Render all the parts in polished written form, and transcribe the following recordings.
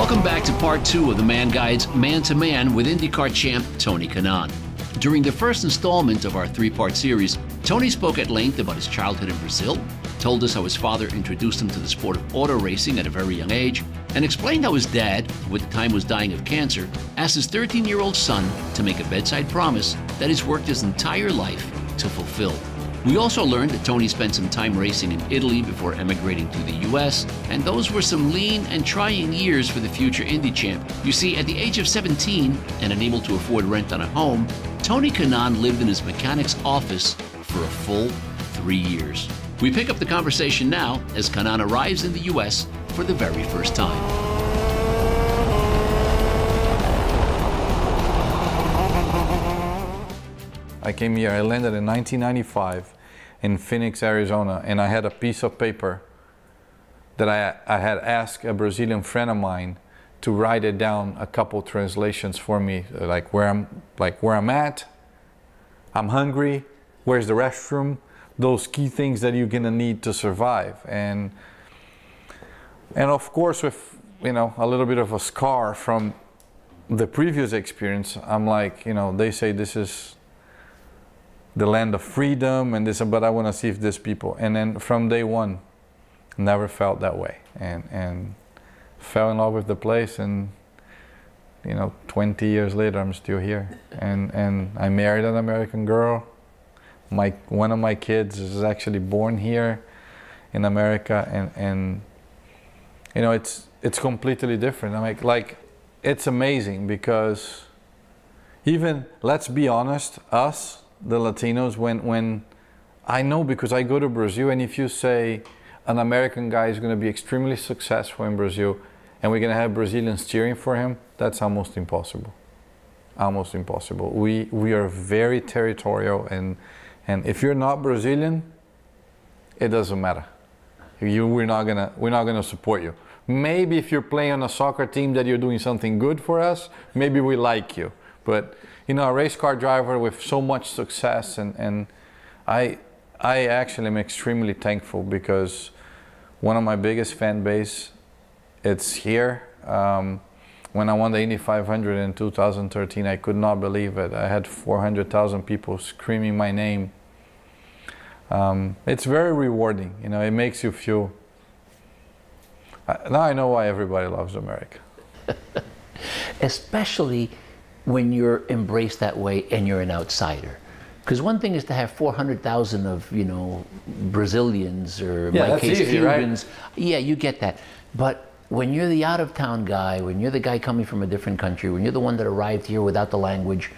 Welcome back to part 2 of the Man Guide's Man-to-Man with IndyCar champ Tony Kanaan. During the first installment of our 3-part series, Tony spoke at length about his childhood in Brazil, told us how his father introduced him to the sport of auto racing at a very young age, and explained how his dad, who at the time was dying of cancer, asked his 13-year-old son to make a bedside promise that he's worked his entire life to fulfill. We also learned that Tony spent some time racing in Italy before emigrating to the US, and those were some lean and trying years for the future Indy champ. You see, at the age of 17 and unable to afford rent on a home, Tony Kanaan lived in his mechanic's office for a full 3 years. We pick up the conversation now as Kanaan arrives in the US for the very first time. I came here, I landed in 1995 in Phoenix, Arizona, and I had a piece of paper that I had asked a Brazilian friend of mine to write it down, a couple translations for me, like where I'm at, I'm hungry, where's the restroom, those key things that you're gonna need to survive. And of course, with a little bit of a scar from the previous experience, I'm like, they say this is the land of freedom and this, but I want to see if these people, and then from day one, never felt that way, and fell in love with the place, and 20 years later, I'm still here, and I married an American girl. One of my kids is actually born here in America, and it's completely different. I'm like it's amazing because even, let's be honest, us, the Latinos, when I know, because I go to Brazil, and if you say an American guy is going to be extremely successful in Brazil and we're going to have Brazilians cheering for him, that's almost impossible. Almost impossible. We are very territorial, and if you're not Brazilian, it doesn't matter. We're not gonna support you. Maybe if you're playing on a soccer team that you're doing something good for us, maybe we like you. But a race car driver with so much success, and I actually am extremely thankful, because one of my biggest fan base, it's here. When I won the Indy 500 in 2013, I could not believe it. I had 400,000 people screaming my name. It's very rewarding, it makes you feel, now I know why everybody loves America. Especially when you're embraced that way and you're an outsider. Because one thing is to have 400,000 of, Brazilians, or in my case, easy, Cubans. Right? Yeah, you get that. But when you're the out-of-town guy, when you're the guy coming from a different country, when you're the one that arrived here without the language,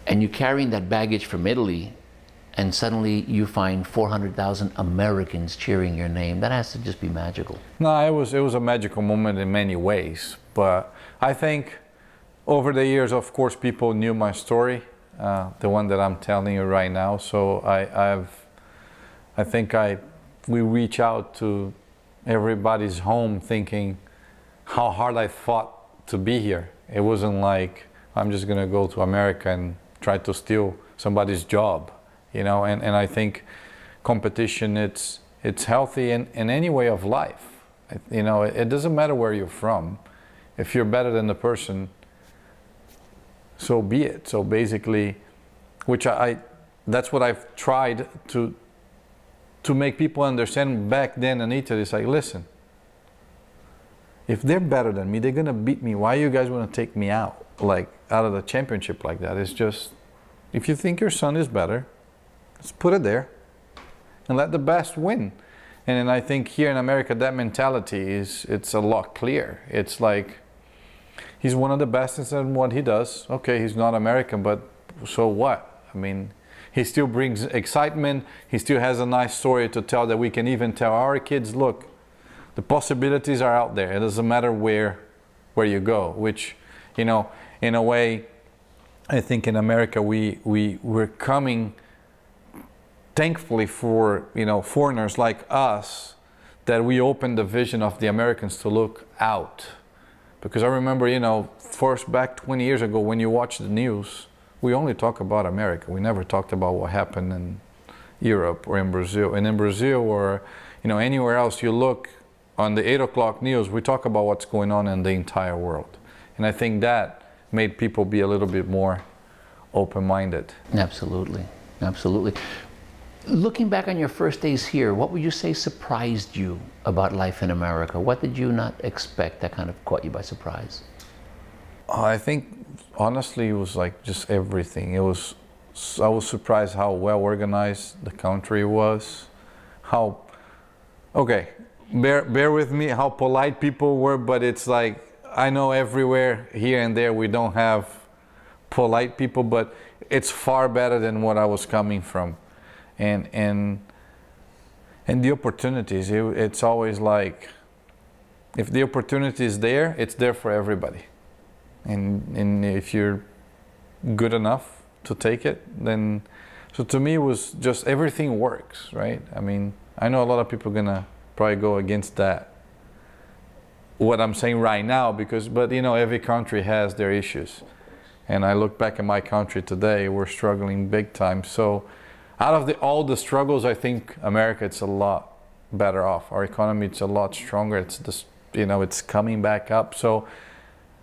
and you're carrying that baggage from Italy, and suddenly you find 400,000 Americans cheering your name, that has to just be magical. No, it was a magical moment in many ways. But I think over the years, of course, people knew my story, the one that I'm telling you right now. So I think we reach out to everybody's home, thinking how hard I fought to be here. It wasn't like I'm just gonna go to America and try to steal somebody's job, And I think competition, it's healthy in any way of life. It doesn't matter where you're from. If you're better than the person, so be it. So basically, that's what I've tried to make people understand back then in Italy. It's like, listen, if they're better than me, they're gonna beat me. Why you guys want to take me out of the championship like that? It's just, if you think your son is better, let's put it there and let the best win. And then I think here in America, that mentality it's a lot clearer. It's like, he's one of the best in what he does. Okay, he's not American, but so what? I mean, he still brings excitement. He still has a nice story to tell that we can even tell our kids, look, the possibilities are out there. It doesn't matter where you go, which, in a way, I think in America, we're coming, thankfully for, foreigners like us, that we open the vision of the Americans to look out. Because I remember, first back 20 years ago, when you watch the news, we only talk about America. We never talked about what happened in Europe or in Brazil. And in Brazil or, anywhere else, you look, on the 8 o'clock news, we talk about what's going on in the entire world. And I think that made people be a little bit more open-minded. Absolutely, absolutely. Looking back on your first days here, what would you say surprised you about life in America? What did you not expect that kind of caught you by surprise? I think, honestly, it was like just everything. I was surprised how well organized the country was, how, okay, bear with me, how polite people were, but it's like, I know everywhere, here and there, we don't have polite people, but it's far better than what I was coming from. And the opportunities, it's always like, if the opportunity is there, it's there for everybody. And if you're good enough to take it, then, so to me it was just everything works, right? I mean, I know a lot of people are gonna probably go against that, what I'm saying right now, but you know, every country has their issues. And I look back at my country today, we're struggling big time. So out of all the struggles, I think America, it's a lot better off. Our economy, it's a lot stronger. It's just, you know, it's coming back up. So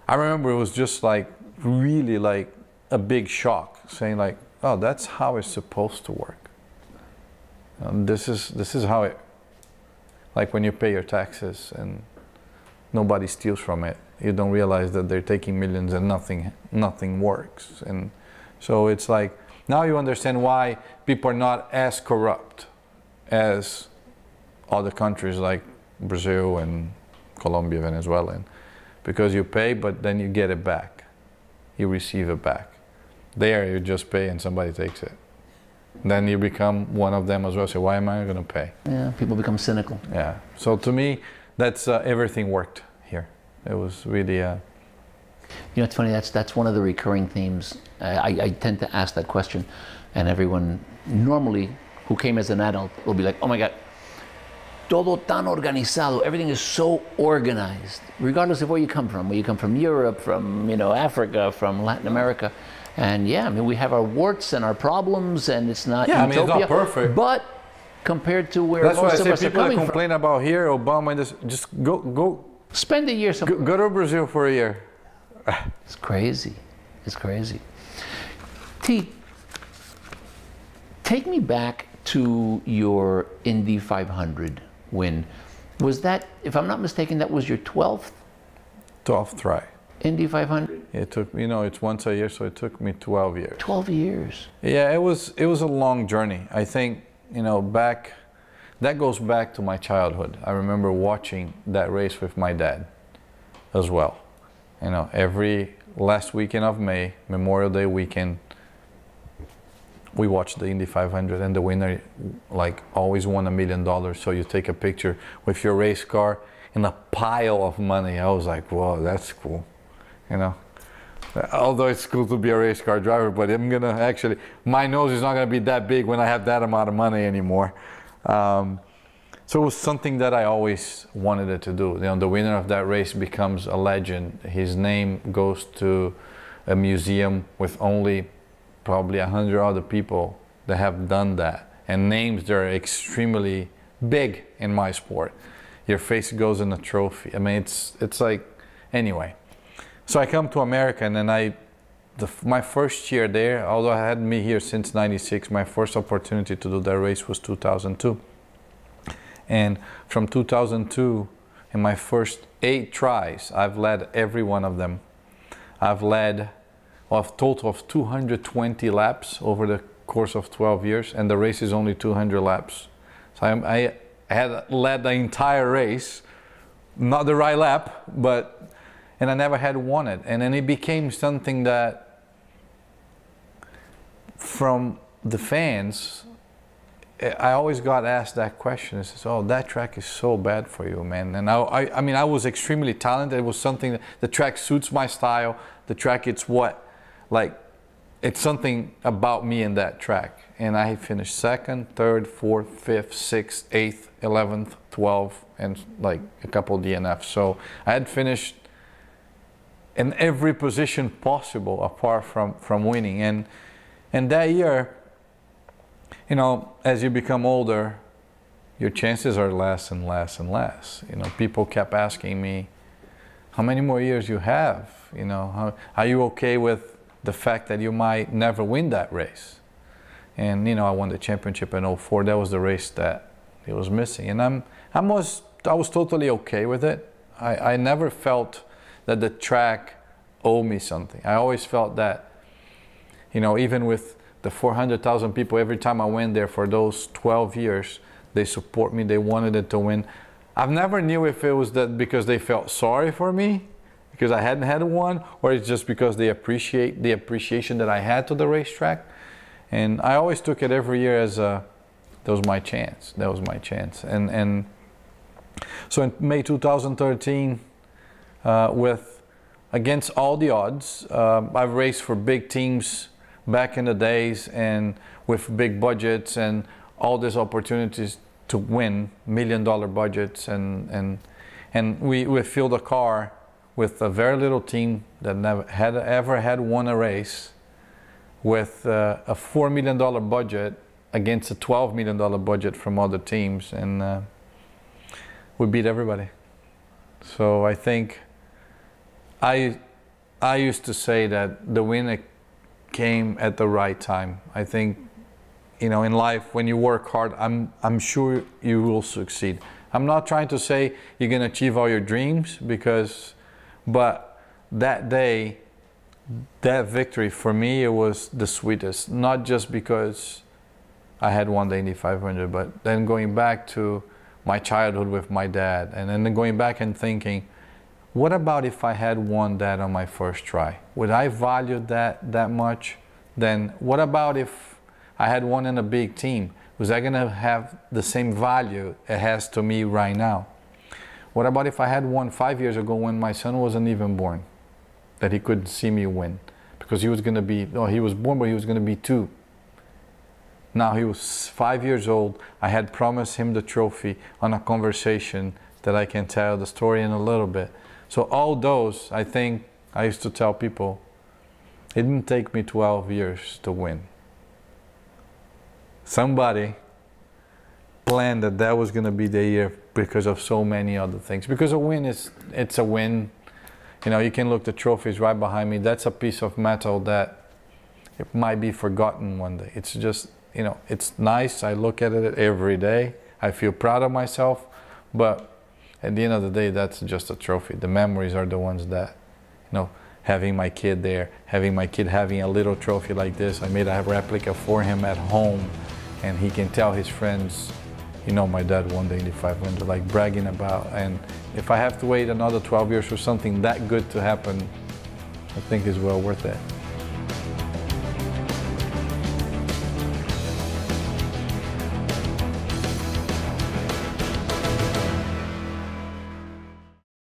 I remember it was just like, really like a big shock, saying like, oh, that's how it's supposed to work. This is how it, like when you pay your taxes and nobody steals from it, you don't realize that they're taking millions and nothing works. And so it's like, now you understand why people are not as corrupt as other countries like Brazil and Colombia, Venezuela, because you pay, but then you get it back. You receive it back. There, you just pay and somebody takes it. Then you become one of them as well. Say, why am I going to pay? Yeah, people become cynical. Yeah. So to me, that's everything worked here. It was really. You know, it's funny. That's one of the recurring themes. I tend to ask that question, and everyone normally who came as an adult will be like, "Oh my God, todo tan organizado. Everything is so organized, regardless of where you come from. Where you come from, Europe, from Africa, from Latin America." And yeah, I mean, we have our warts and our problems, and it's not utopia, I mean, it's not perfect. But compared to where that's most why I of say us people are coming that complain from, about here, Obama, just go. Spend a year somewhere. Go to Brazil for a year. It's crazy. It's crazy. T, take me back to your Indy 500 win. Was that, if I'm not mistaken, that was your 12th? 12th try. Indy 500? It took, it's once a year, so it took me 12 years. 12 years. Yeah, it was a long journey. I think, that goes back to my childhood. I remember watching that race with my dad as well. Every last weekend of May, Memorial Day weekend, we watched the Indy 500, and the winner always won $1 million. So you take a picture with your race car in a pile of money. I was like, whoa, that's cool. Although it's cool to be a race car driver, but I'm gonna actually, my nose is not gonna be that big when I have that amount of money anymore. So it was something that I always wanted it to do. The winner of that race becomes a legend. His name goes to a museum with only probably 100 other people that have done that, and names that are extremely big in my sport. Your face goes in a trophy. I mean, it's like, anyway. So I come to America, and then my first year there, although I had me here since '96, my first opportunity to do that race was 2002. And from 2002, in my first 8 tries, I've led every one of them. I've led a total of 220 laps over the course of 12 years, and the race is only 200 laps. So I had led the entire race, not the right lap, and I never had won it. And then it became something that, from the fans, I always got asked that question. It says, oh, that track is so bad for you, man. And I mean, I was extremely talented. It was something that the track suits my style. The track, it's something about me in that track. And I finished 2nd, 3rd, 4th, 5th, 6th, 8th, 11th, 12th, and a couple DNFs. So I had finished in every position possible apart from winning. And that year, as you become older, your chances are less and less and less. You know, people kept asking me, how many more years you have? You know, are you okay with the fact that you might never win that race? And you know, I won the championship in '04. That was the race that it was missing, and I was totally okay with it. I never felt that the track owed me something. I always felt that, you know, even with the 400,000 people, every time I went there for those 12 years, they support me, they wanted it to win. I've never knew if it was that because they felt sorry for me, because I hadn't had one, or it's just because they appreciate the appreciation that I had to the racetrack. And I always took it every year as that was my chance, that was my chance. And so in May 2013, against all the odds, I've raced for big teams back in the days and with big budgets and all these opportunities to win $1 million budgets, and we filled a car with a very little team that never had ever had won a race with a $4 million budget against a $12 million budget from other teams, and we beat everybody. So I think I used to say that the win came at the right time. I think, you know, in life, when you work hard, I'm sure you will succeed. I'm not trying to say you're going to achieve all your dreams, but that day, that victory for me, it was the sweetest. Not just because I had won the Indy 500, but then going back to my childhood with my dad, and then going back and thinking, what about if I had won that on my first try? Would I value that much? Then what about if I had won in a big team? Was I going to have the same value it has to me right now? What about if I had won 5 years ago when my son wasn't even born? That he couldn't see me win because he was going to be, no, he was born, but he was going to be 2. Now he was 5 years old. I had promised him the trophy on a conversation that I can tell the story in a little bit. So all those, I think, I used to tell people, it didn't take me 12 years to win. Somebody planned that was going to be the year because of so many other things. Because a win it's a win. You know, you can look, the trophies right behind me. That's a piece of metal that it might be forgotten one day. It's just, you know, it's nice. I look at it every day. I feel proud of myself. But at the end of the day, that's just a trophy. The memories are the ones that, you know, having my kid there, having my kid having a little trophy like this. I made a replica for him at home, and he can tell his friends, you know, my dad won the Indy 500, like bragging about. And if I have to wait another 12 years for something that good to happen, I think it's well worth it.